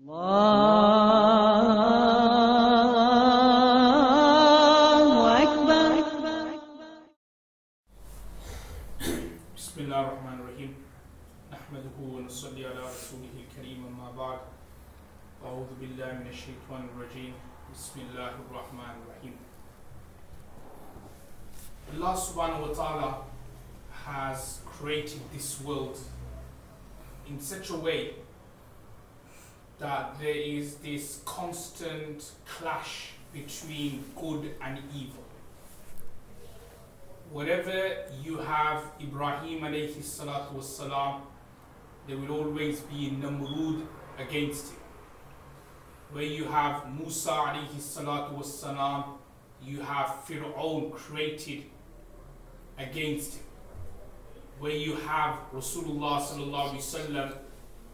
الله أكبر. بسم الله الرحمن الرحيم نحمده ونصلي على رسوله الكريم أما بعد أعوذ بالله من الشيطان الرجيم بسم الله الرحمن الرحيم. Allah subhanahu wa ta'ala has created this world in such a way that there is this constant clash between good and evil. Wherever you have Ibrahim alayhi salatu wassalam, there will always be Namrud against him. Where you have Musa alayhi salatu wassalam, you have Fir'aun created against him. Where you have Rasulullah sallallahu alaihi wasallam,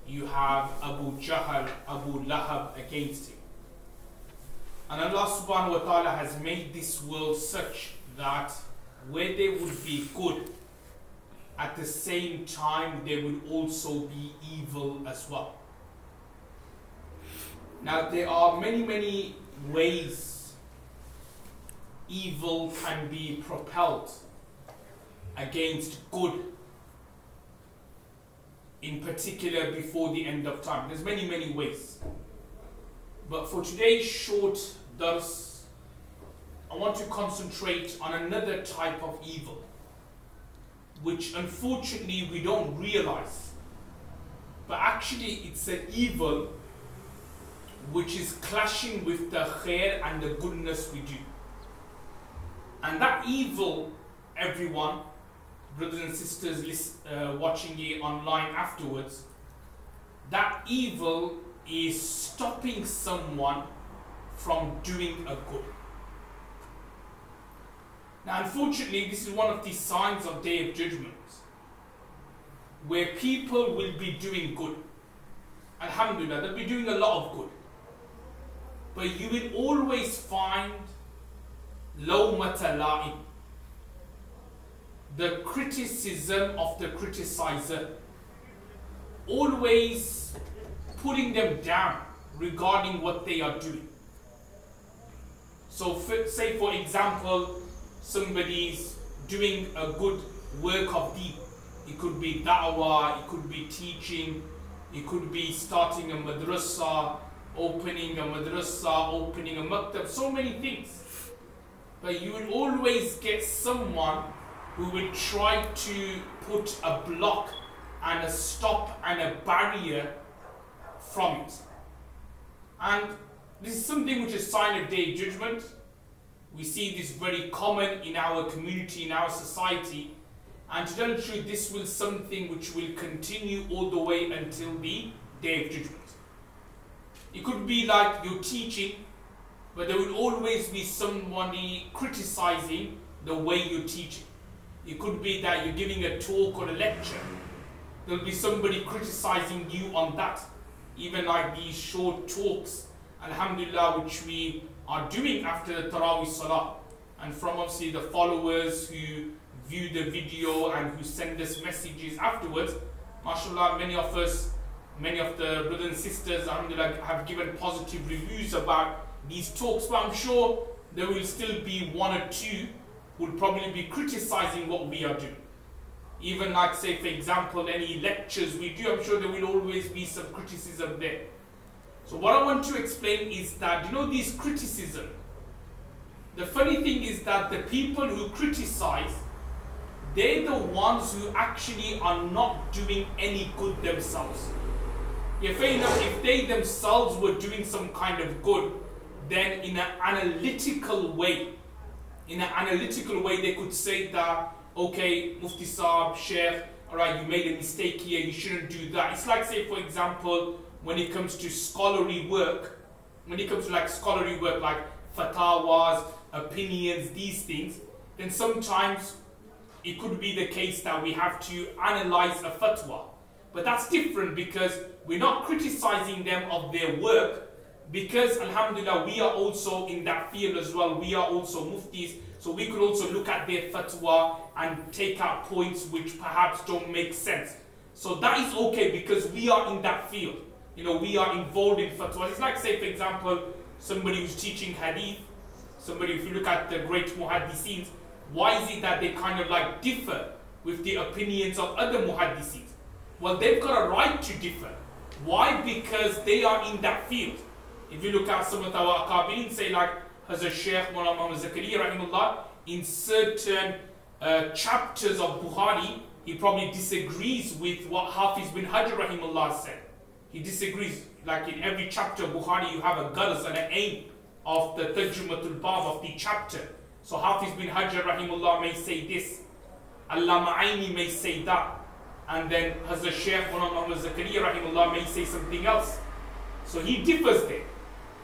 you have Abu Jahl, Abu Lahab against him. And Allah subhanahu wa ta'ala has made this world such that where there would be good, at the same time there would also be evil as well. Now there are many ways evil can be propelled against good, in particular before the end of time. There's many ways. But for today's short dars, I want to concentrate on another type of evil, which unfortunately we don't realize. But actually it's an evil which is clashing with the khair and the goodness we do. And that evil, everyone, brothers and sisters watching it online afterwards, that evil is stopping someone from doing a good. Now unfortunately this is one of the signs of Day of Judgment, where people will be doing good. Alhamdulillah, they'll be doing a lot of good. But you will always find lawmata la'im, the criticism of the criticizer, always putting them down regarding what they are doing. So say for example, somebody's doing a good work of deed. It could be da'wah, it could be teaching, it could be starting a madrasa, opening a madrasa, opening a maktab, so many things. But you will always get someone who will try to put a block and a stop and a barrier from it. And this is something which is a sign of Day of Judgment. We see this very common in our community, in our society. And to tell the truth, this will something which will continue all the way until the Day of Judgment. It could be like you're teaching, but there will always be somebody criticizing the way you're teaching. It could be that you're giving a talk or a lecture. There'll be somebody criticizing you on that. Even like these short talks, alhamdulillah, which we are doing after the Taraweeh Salah. And from obviously the followers who view the video and who send us messages afterwards, mashallah, many of us, many of the brothers and sisters, alhamdulillah, have given positive reviews about these talks. But I'm sure there will still be one or two who will probably be criticizing what we are doing. Even like, say for example, any lectures we do, I'm sure there will always be some criticism there. So what I want to explain is that, you know, these criticism, the funny thing is that the people who criticize, they're the ones who actually are not doing any good themselves. Yeah, fair enough, if they themselves were doing some kind of good, then in an analytical way, they could say that, okay, Mufti Saab, Sheikh, alright, you made a mistake here, you shouldn't do that. It's like, say for example, when it comes to scholarly work, like fatwas, opinions, these things, then sometimes it could be the case that we have to analyze a fatwa. But that's different because we're not criticizing them of their work, because alhamdulillah we are also in that field as well. We are also muftis, so we could also look at their fatwa and take out points which perhaps don't make sense. So that is okay because we are in that field. you know, we are involved in fatwas. It's like, say, for example, somebody who's teaching hadith, somebody, if you look at the great muhaddisins, why is it that they kind of like differ with the opinions of other muhaddisins? Well, they've got a right to differ. Why? Because they are in that field. If you look at some of our akabirin, say like Hazrat Shaykh Mullah Muhammad Zakaria rahimahullah, in certain chapters of Bukhari, he probably disagrees with what Hafiz bin Hajar rahimahullah said. He disagrees. Like in every chapter of Bukhari, you have a gharz and an aim of the Tarjumatul Bab of the chapter. So Hafiz bin Hajar rahimahullah may say this, Allama Aini may say that, and then Hazrat Shaykh Muhammad Zakaria rahimahullah may say something else. So he differs there.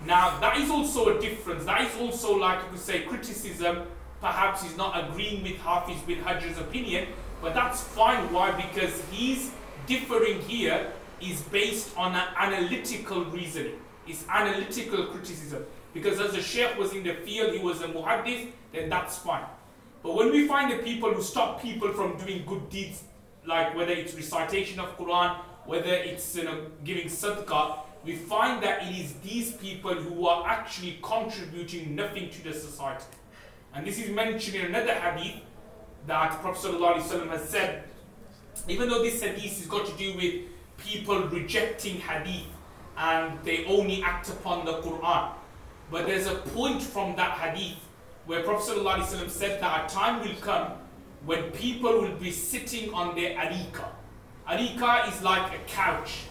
Now that is also a difference. That is also, like you could say, criticism. Perhaps he's not agreeing with Hafiz bin Hajar's opinion, but that's fine. Why? Because he's differing here is based on an analytical reasoning. It's analytical criticism. Because as a sheikh was in the field, he was a muhaddith, then that's fine. But when we find the people who stop people from doing good deeds, like whether it's recitation of Quran, whether it's giving sadaqah, we find that it is these people who are actually contributing nothing to the society. And this is mentioned in another hadith that Prophet ﷺ has said, even though this hadith has got to do with people rejecting hadith and they only act upon the Quran, but there's a point from that hadith where Prophet ﷺ said that a time will come when people will be sitting on their arika. Arika is like a couch,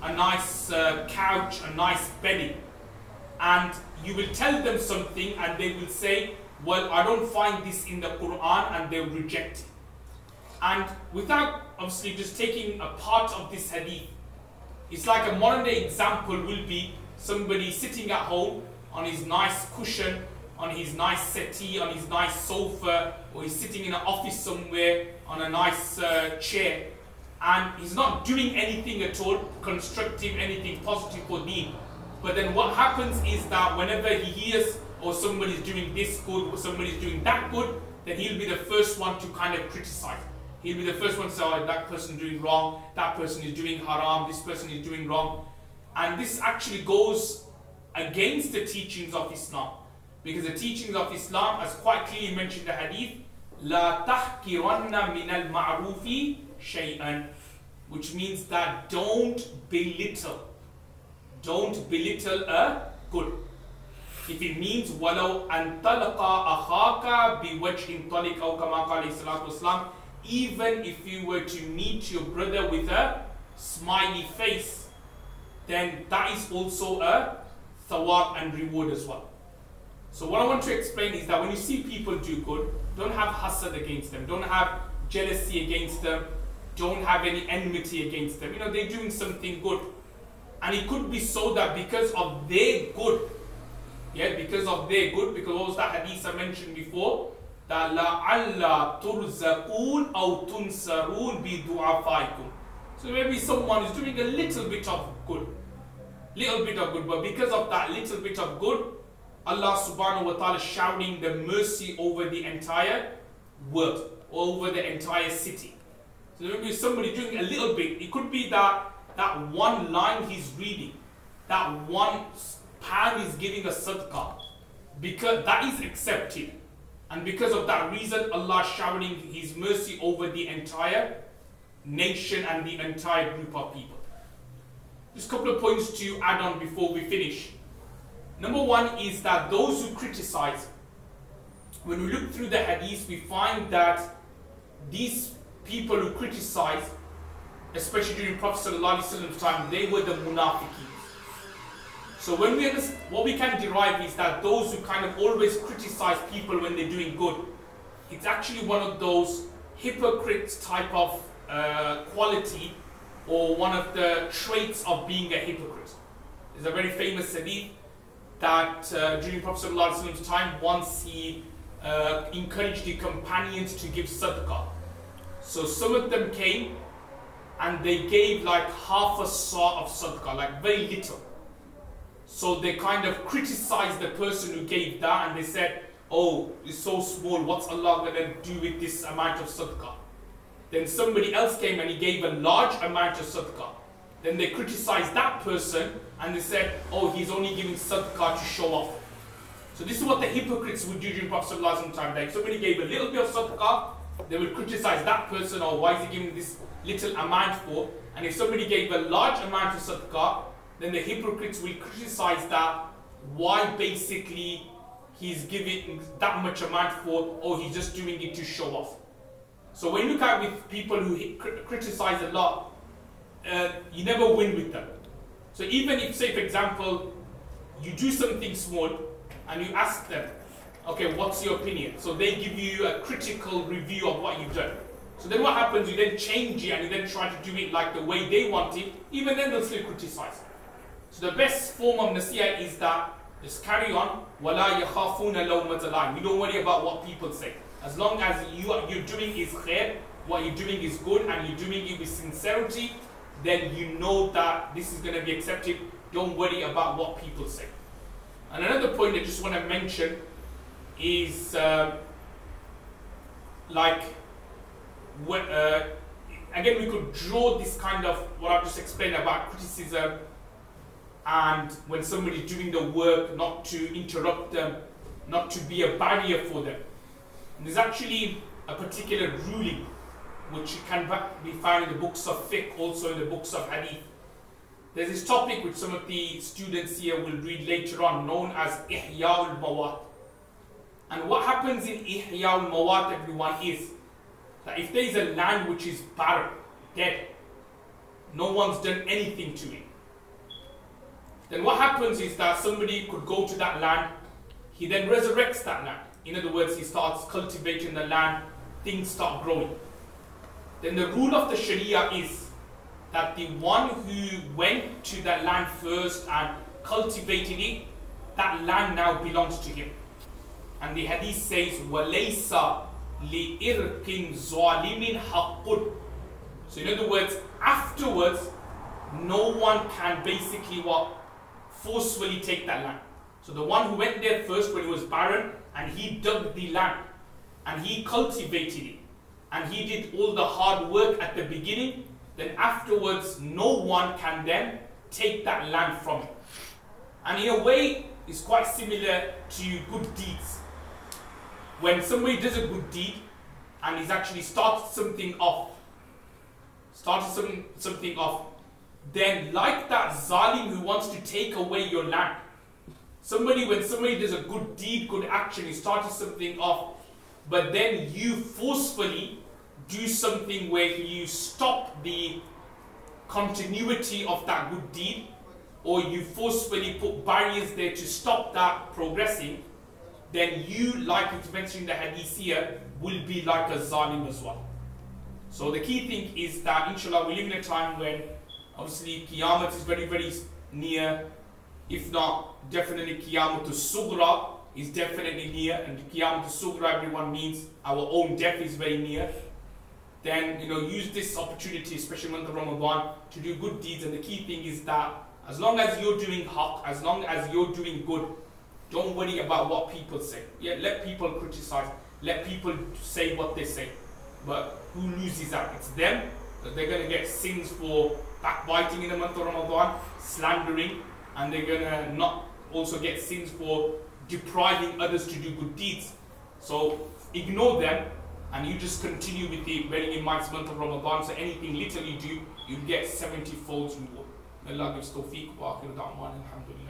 a nice couch, a nice bedding. And you will tell them something and they will say, well, I don't find this in the Quran, and they'll reject it. And without obviously just taking a part of this hadith, it's like a modern day example will be somebody sitting at home on his nice cushion, on his nice settee, on his nice sofa, or he's sitting in an office somewhere on a nice chair, and he's not doing anything at all constructive, anything positive for deen. But then what happens is that whenever he hears, or somebody's doing this good, or somebody's doing that good, then he'll be the first one to kind of criticize. He'll be the first one to say, oh, that person is doing wrong, that person is doing haram, this person is doing wrong. And this actually goes against the teachings of Islam. Because the teachings of Islam, as quite clearly mentioned in the hadith, لا تحقرن من المعروف شيئا, which means that don't belittle a good. If it means وَلَوْ أَن تَلْقَى أَخَاكَ بِوَجْهٍ طَلِقَ أَوْ كَمَا قَالَ عَلَيْهِ الصَّلَاةُ وَالسَّلَامُ, even if you were to meet your brother with a smiley face, then that is also a thawab and reward as well. So what I want to explain is that when you see people do good, don't have hasad against them, don't have jealousy against them, don't have any enmity against them. You know, they're doing something good. And it could be so that because of their good, because what was that hadith I mentioned before, that لَعَلَّ تُرْزَقُونَ أَوْ تُنْصَرُونَ بِدُعَفَائِكُمْ. So maybe someone is doing a little bit of good, but because of that little bit of good, Allah subhanahu wa ta'ala is shouting the mercy over the entire world, over the entire city. So maybe somebody doing a little bit, it could be that one line he's reading, that one pound he's giving a sadaqah, because that is accepted. And because of that reason, Allah is showering His mercy over the entire nation and the entire group of people. Just a couple of points to add on before we finish. Number one is that those who criticize, when we look through the hadith, we find that these people who criticize, especially during Prophet ﷺ's time, they were the munafiqeen. So when we understand, what we can derive is that those who kind of always criticize people when they're doing good, it's actually one of those hypocrites type of quality, or one of the traits of being a hypocrite. There's a very famous hadith that during Prophet ﷺ's time, once he encouraged the companions to give sadaqah. So some of them came and they gave like half a saw of sadaqah, like very little. So they kind of criticized the person who gave that, and they said, oh, it's so small, what's Allah going to do with this amount of sadaqah? Then somebody else came and he gave a large amount of sadaqah. then they criticize that person and they said, oh, he's only giving sadaqah to show off. So this is what the hypocrites would do during Prophet ﷺ time. Like if somebody gave a little bit of sadaqah, they would criticize that person, or why is he giving this little amount for? And if somebody gave a large amount of sadaqah, then the hypocrites will criticize that, why basically he's giving that much amount for, or he's just doing it to show off. So when you look at with people who criticize a lot, you never win with them. So even if, say for example, you do something small and you ask them, okay, what's your opinion? So they give you a critical review of what you've done. So then what happens, you then change it and you then try to do it like the way they want it, even then they'll still criticize. So the best form of nasiyah is that just carry on. وَلَا يَخَافُونَ لَوْمَةَ لَائِمٍ. You don't worry about what people say. As long as you're doing is khair, what you're doing is good, and you're doing it with sincerity, then you know that this is going to be accepted. Don't worry about what people say. And another point I just want to mention is again, we could draw this kind of what I've just explained about criticism, and when somebody's doing the work, not to interrupt them, not to be a barrier for them. And there's actually a particular ruling which can be found in the books of fiqh, also in the books of hadith. There's this topic which some of the students here will read later on, known as Ihya'ul Mawat. And what happens in Ihya'ul Mawat, everyone, is that if there is a land which is barren, dead, no one's done anything to it, then what happens is that somebody could go to that land, he then resurrects that land. In other words, he starts cultivating the land, things start growing. Then the rule of the Sharia is that the one who went to that land first and cultivated it, that land now belongs to him. And the hadith says, وَلَيْسَ لِإِرْقٍ ظَالِمٍ حَقٌّ. So in other words, afterwards, no one can basically forcefully take that land. So the one who went there first when it was barren, and he dug the land, and he cultivated it, and he did all the hard work at the beginning, then afterwards no one can then take that land from him. And in a way, it's quite similar to good deeds. When somebody does a good deed, and he's actually started something off, then like that zalim who wants to take away your land, when somebody does a good deed, good action, he started something off, but then you forcefully do something where you stop the continuity of that good deed, or you forcefully put barriers there to stop that progressing, then you, like it's mentioned in the hadith here, will be like a zalim as well. So the key thing is that, inshallah, we live in a time when obviously Qiyamah is very, very near. If not, definitely Qiyamatul Sughra is definitely near, and Qiyamatul Sughra, everyone, means our own death is very near. Then, use this opportunity, especially month of Ramadan, to do good deeds. And the key thing is that as long as you're doing haqq, as long as you're doing good, don't worry about what people say. Yeah, let people criticize, let people say what they say. But who loses out? It's them. That they're going to get sins for backbiting in the month of Ramadan, slandering, and they're going to not also get sins for depriving others to do good deeds. So ignore them, and you just continue with the bearing in mind month of Ramadan. So anything little you do, you get 70 folds reward. May Allah gives tawfiq wa akhiru da'wan, alhamdulillah.